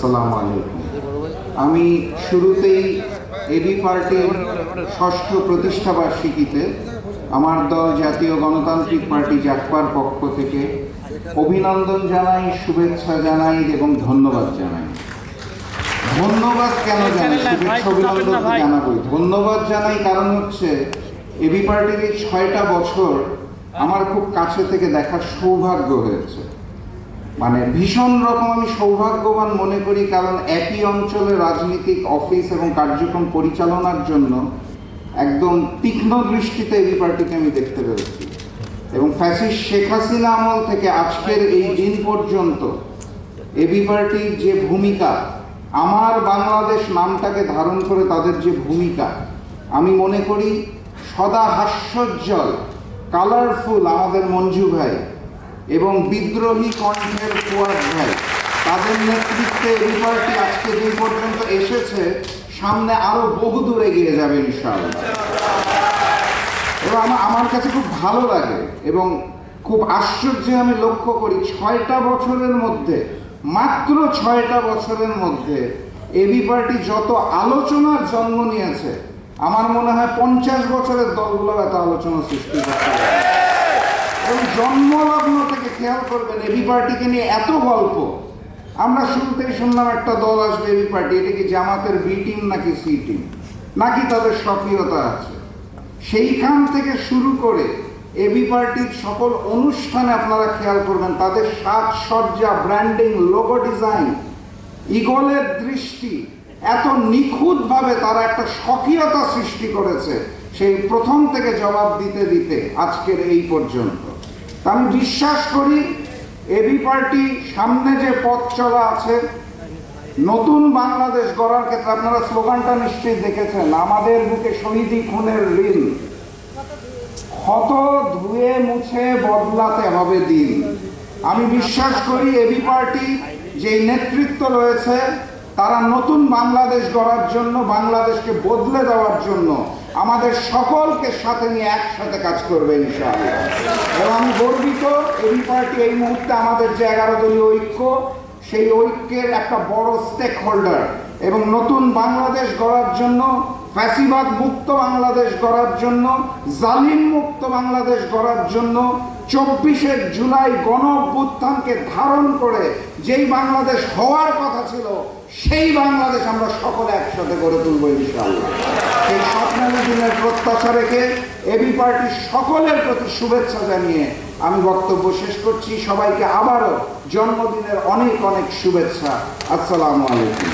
আসসালামু আলাইকুম। আমি শুরুতেই এবি পার্টির ৬ষ্ঠ প্রতিষ্ঠাবার্ষিকীতে আমার দল জাতীয় গণতান্ত্রিক পার্টি জাকপার পক্ষ থেকে অভিনন্দন জানাই, শুভেচ্ছা জানাই এবং ধন্যবাদ জানাই। ধন্যবাদ কেন জানাই, শুভেচ্ছা অভিনন্দন জানাবই। ধন্যবাদ জানাই কারণ হচ্ছে এবি পার্টির এই ৬টা বছর আমার খুব কাছে থেকে দেখার সৌভাগ্য হয়েছে। মানে ভীষণ রকম আমি সৌভাগ্যবান মনে করি, কারণ একই অঞ্চলে রাজনৈতিক অফিস এবং কার্যক্রম পরিচালনার জন্য একদম তীক্ষ্ণ দৃষ্টিতে এবি পার্টিকে আমি দেখতে পেরেছি। এবং ফ্যাসিস্ট শেখ হাসিনা আমল থেকে আজকের এই দিন পর্যন্ত এবি পার্টির যে ভূমিকা, আমার বাংলাদেশ নামটাকে ধারণ করে তাদের যে ভূমিকা, আমি মনে করি সদা হাস্যোজ্জ্বল, কালারফুল আমাদের মঞ্জু ভাই এবং বিদ্রোহী কণ্ঠের ফুয়াদ ভাই, তাদের নেতৃত্বে এবি পার্টি আজকে যে পর্যন্ত এসেছে, সামনে আরো বহুদূর এগিয়ে যাবে ইনশাআল্লাহ। এবং আমার কাছে খুব ভালো লাগে এবং খুব আশ্চর্য আমি লক্ষ্য করি, ৬টা বছরের মধ্যে, মাত্র 6টা বছরের মধ্যে এবি পার্টি যত আলোচনার জন্ম নিয়েছে, আমার মনে হয় 50 বছরের দলগুলো এত আলোচনা সৃষ্টি করতে পারে। এবং জন্মলগ্ন থেকে খেয়াল করবেন এবি পার্টিকে নিয়ে এত গল্প। আমরা শুরুতেই শুনলাম একটা দল আসবে এবি পার্টি, এটা কি জামাতের বি টিম নাকি সি টিম, নাকি তাদের সক্রিয়তা আছে? সেইখান থেকে শুরু করে এবি পার্টির সকল অনুষ্ঠানে আপনারা খেয়াল করবেন তাদের সাজসজ্জা, ব্র্যান্ডিং, লোগো ডিজাইন, ইগলের দৃষ্টি, এত নিখুঁতভাবে তারা একটা স্বকীয়তা সৃষ্টি করেছে সেই প্রথম থেকে জবাব দিতে দিতে আজকের এই পর্যন্ত। আমি বিশ্বাস করি এবি পার্টি সামনে যে পথ চলা আছে, নতুন বাংলাদেশ গড়ার ক্ষেত্রে, আপনারা স্লোগানটা নিশ্চয়ই দেখেছেন, আমাদের বুকে শহীদি খুনের ঋণ, ক্ষত ধুয়ে মুছে বদলাতে হবে দিন। আমি বিশ্বাস করি এবি পার্টি যে নেতৃত্ব রয়েছে, তারা নতুন বাংলাদেশ গড়ার জন্য, বাংলাদেশকে বদলে দেওয়ার জন্য আমাদের সকলকে সাথে নিয়ে একসাথে কাজ করবে ইনশাআল্লাহ। এবং আমি গর্বিত এবি পার্টি এই মুহূর্তে আমাদের যে 11 দলীয় ঐক্য, সেই ঐক্যের একটা বড় স্টেক হোল্ডার। এবং নতুন বাংলাদেশ গড়ার জন্য, ফ্যাসিবাদ মুক্ত বাংলাদেশ গড়ার জন্য, জালিম মুক্ত বাংলাদেশ গড়ার জন্য 24শে জুলাই গণ অভ্যুত্থানকে ধারণ করে যেই বাংলাদেশ হওয়ার কথা ছিল, সেই বাংলাদেশ আমরা সকলে একসাথে গড়ে তুলব ইনশাআল্লাহ। সেই স্বপ্নের দিনের প্রত্যাশা রেখে এবি পার্টির সকলের প্রতি শুভেচ্ছা জানিয়ে আমি বক্তব্য শেষ করছি। সবাইকে আবারও জন্মদিনের অনেক অনেক শুভেচ্ছা। আসসালামু আলাইকুম।